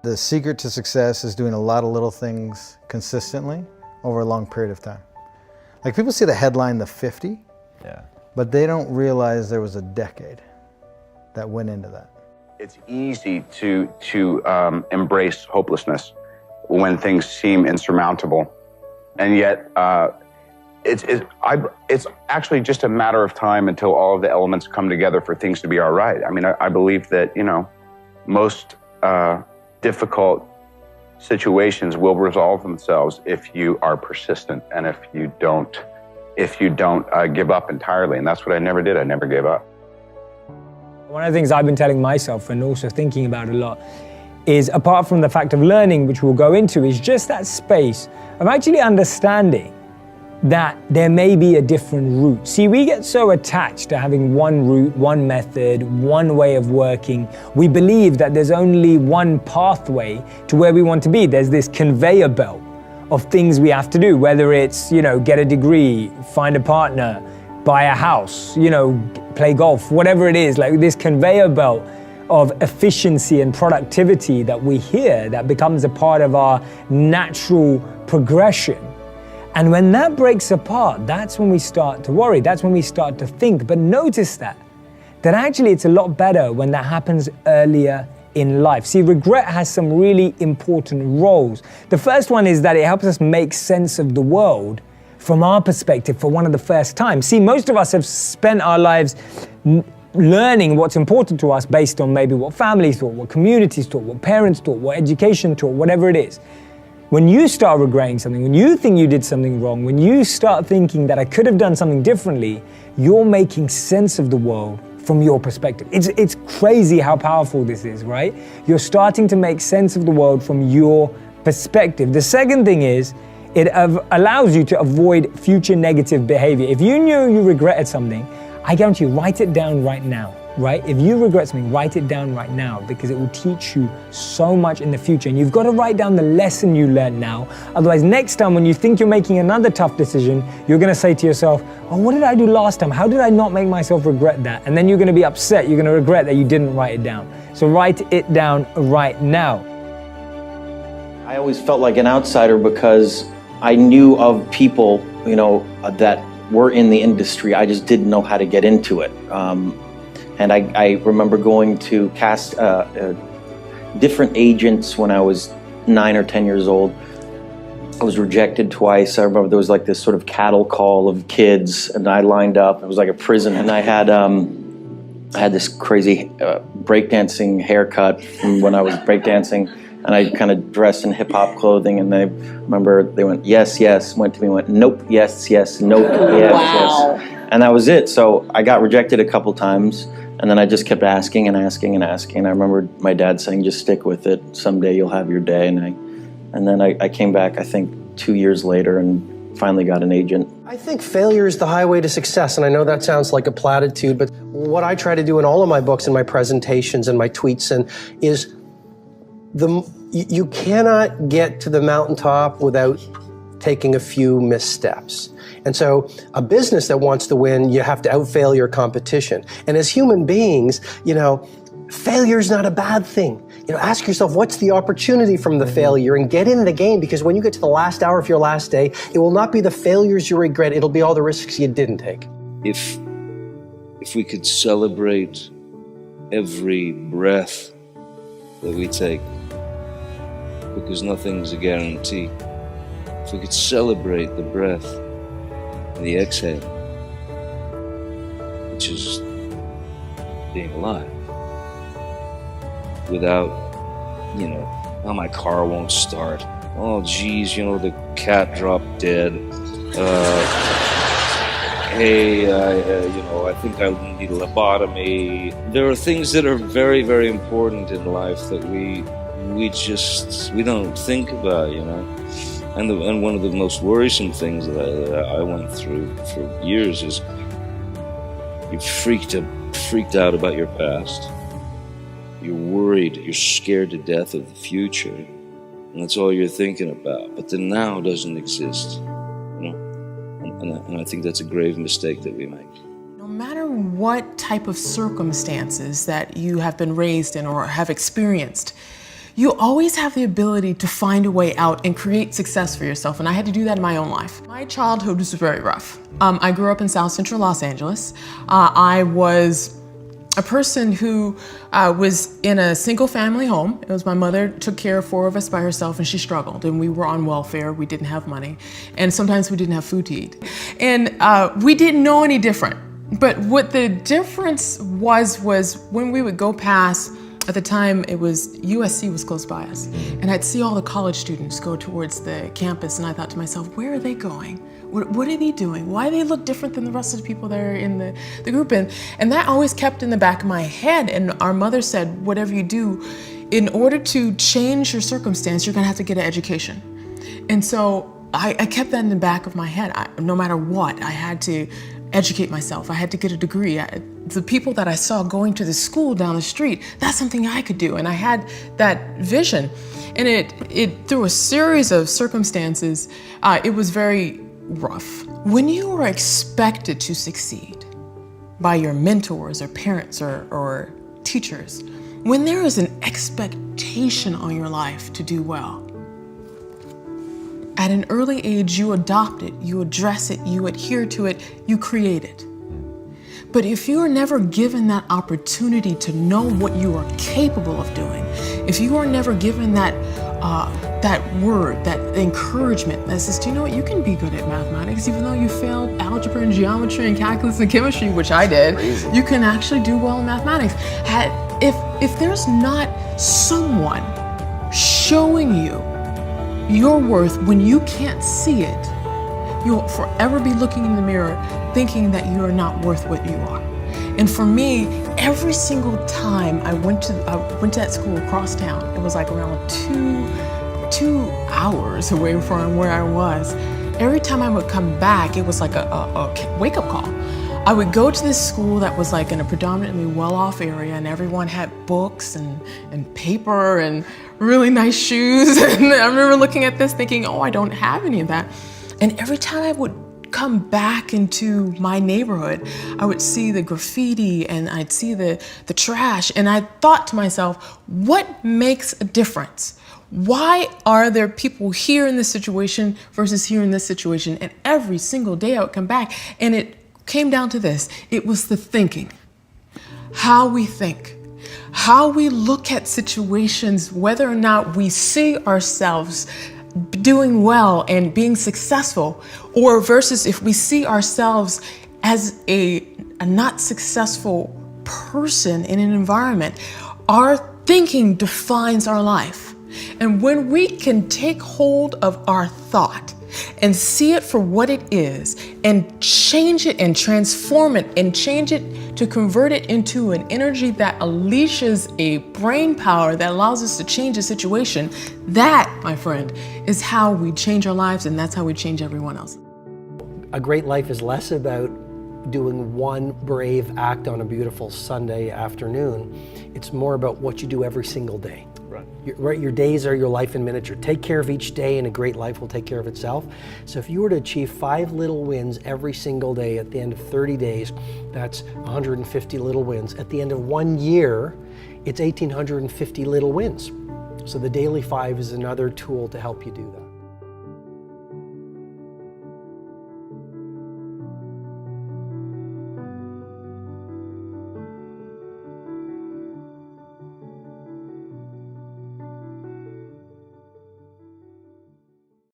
The secret to success is doing a lot of little things consistently over a long period of time. Like people see the headline, the 50, but they don't realize there was a decade that went into that. It's easy to embrace hopelessness when things seem insurmountable, and yet it's actually just a matter of time until all of the elements come together for things to be all right. I mean, I believe that, you know, most difficult situations will resolve themselves if you are persistent and if you don't give up entirely. And that's what I never did. I never gave up. One of the things I've been telling myself and also thinking about a lot is, apart from the fact of learning, which we'll go into, is just that space of actually understanding that there may be a different route. See, we get so attached to having one route, one method, one way of working. We believe that there's only one pathway to where we want to be. There's this conveyor belt of things we have to do, whether it's, you know, get a degree, find a partner, buy a house, you know, play golf, whatever it is, like this conveyor belt of efficiency and productivity that we hear that becomes a part of our natural progression. And when that breaks apart, that's when we start to worry, that's when we start to think. But notice that actually it's a lot better when that happens earlier in life. See, regret has some really important roles. The first one is that it helps us make sense of the world from our perspective for one of the first times. See, most of us have spent our lives learning what's important to us based on maybe what families thought, what communities thought, what parents thought, what education taught, whatever it is. When you start regretting something, when you think you did something wrong, when you start thinking that I could have done something differently, you're making sense of the world from your perspective. It's crazy how powerful this is, right? You're starting to make sense of the world from your perspective. The second thing is, it allows you to avoid future negative behavior. If you knew you regretted something, I guarantee you, write it down right now, right? If you regret something, write it down right now, because it will teach you so much in the future. And you've got to write down the lesson you learned now. Otherwise, next time when you think you're making another tough decision, you're going to say to yourself, oh, what did I do last time? How did I not make myself regret that? And then you're going to be upset. You're going to regret that you didn't write it down. So write it down right now. I always felt like an outsider because I knew of people, you know, that were in the industry. I just didn't know how to get into it. And I remember going to cast different agents when I was 9 or 10 years old. I was rejected twice. I remember there was like this sort of cattle call of kids, and I lined up. It was like a prison, and I had this crazy breakdancing haircut from when I was breakdancing, and I kind of dressed in hip-hop clothing, and I remember they went, yes, yes, went to me, went, nope, yes, yes, nope, yes, Wow. yes. And that was it. So I got rejected a couple times, and then I just kept asking and asking and asking. I remember my dad saying, just stick with it. Someday you'll have your day. And then I came back, I think, 2 years later and finally got an agent. I think failure is the highway to success, and I know that sounds like a platitude, but what I try to do in all of my books and my presentations and my tweets is you cannot get to the mountaintop without taking a few missteps. And so a business that wants to win, you have to outfail your competition. And as human beings, you know, failure is not a bad thing. You know, ask yourself, what's the opportunity from the failure, and get in the game, because when you get to the last hour of your last day, it will not be the failures you regret, it'll be all the risks you didn't take. If we could celebrate every breath that we take, because nothing's a guarantee. If we could celebrate the breath and the exhale, which is being alive, without, you know, oh, my car won't start. Oh, geez, you know, the cat dropped dead. Hey, you know, I think I need a lobotomy. There are things that are very, very important in life that we don't think about, you know. And one of the most worrisome things that I went through for years is you're freaked out about your past. You're worried, you're scared to death of the future, and that's all you're thinking about. But the now doesn't exist, you know. And I think that's a grave mistake that we make. No matter what type of circumstances that you have been raised in or have experienced, you always have the ability to find a way out and create success for yourself. And I had to do that in my own life. My childhood was very rough. I grew up in South Central Los Angeles. I was a person who was in a single family home. It was my mother took care of 4 of us by herself, and she struggled, and we were on welfare. We didn't have money, and sometimes we didn't have food to eat. And we didn't know any different. But what the difference was when we would go past, at the time it was USC was close by us, and I'd see all the college students go towards the campus, and I thought to myself, where are they going? What are they doing? Why do they look different than the rest of the people that are in the group? And that always kept in the back of my head. And our mother said, whatever you do, in order to change your circumstance, you're gonna have to get an education. And so I kept that in the back of my head. No matter what, I had to educate myself. I had to get a degree. The people that I saw going to the school down the street, that's something I could do. And I had that vision. And it through a series of circumstances, it was very rough. When you are expected to succeed by your mentors or parents or teachers, when there is an expectation on your life to do well, at an early age you adopt it, you address it, you adhere to it, you create it. But if you are never given that opportunity to know what you are capable of doing, if you are never given that word, that encouragement that says, do you know what, you can be good at mathematics, even though you failed algebra and geometry and calculus and chemistry, which I did, you can actually do well in mathematics. If there's not someone showing you your worth when you can't see it, you'll forever be looking in the mirror thinking that you are not worth what you are. And for me, every single time I went to that school across town, it was like around two hours away from where I was. Every time I would come back, it was like a wake-up call. I would go to this school that was like in a predominantly well-off area, and everyone had books and paper and really nice shoes. And I remember looking at this thinking, oh, I don't have any of that. And every time I would come back into my neighborhood, I would see the graffiti and I'd see the trash, and I thought to myself, what makes a difference? Why are there people here in this situation versus here in this situation? And every single day I would come back, and it came down to this. It was the thinking, how we think, how we look at situations, whether or not we see ourselves doing well and being successful, or versus if we see ourselves as a not successful person in an environment. Our thinking defines our life. And when we can take hold of our thought and see it for what it is and change it and transform it and change it to convert it into an energy that unleashes a brain power that allows us to change a situation, that, my friend, is how we change our lives, and that's how we change everyone else. A great life is less about doing one brave act on a beautiful Sunday afternoon. It's more about what you do every single day. Your days are your life in miniature. Take care of each day and a great life will take care of itself. So if you were to achieve 5 little wins every single day at the end of 30 days, that's 150 little wins. At the end of 1 year, it's 1,850 little wins. So the Daily 5 is another tool to help you do that.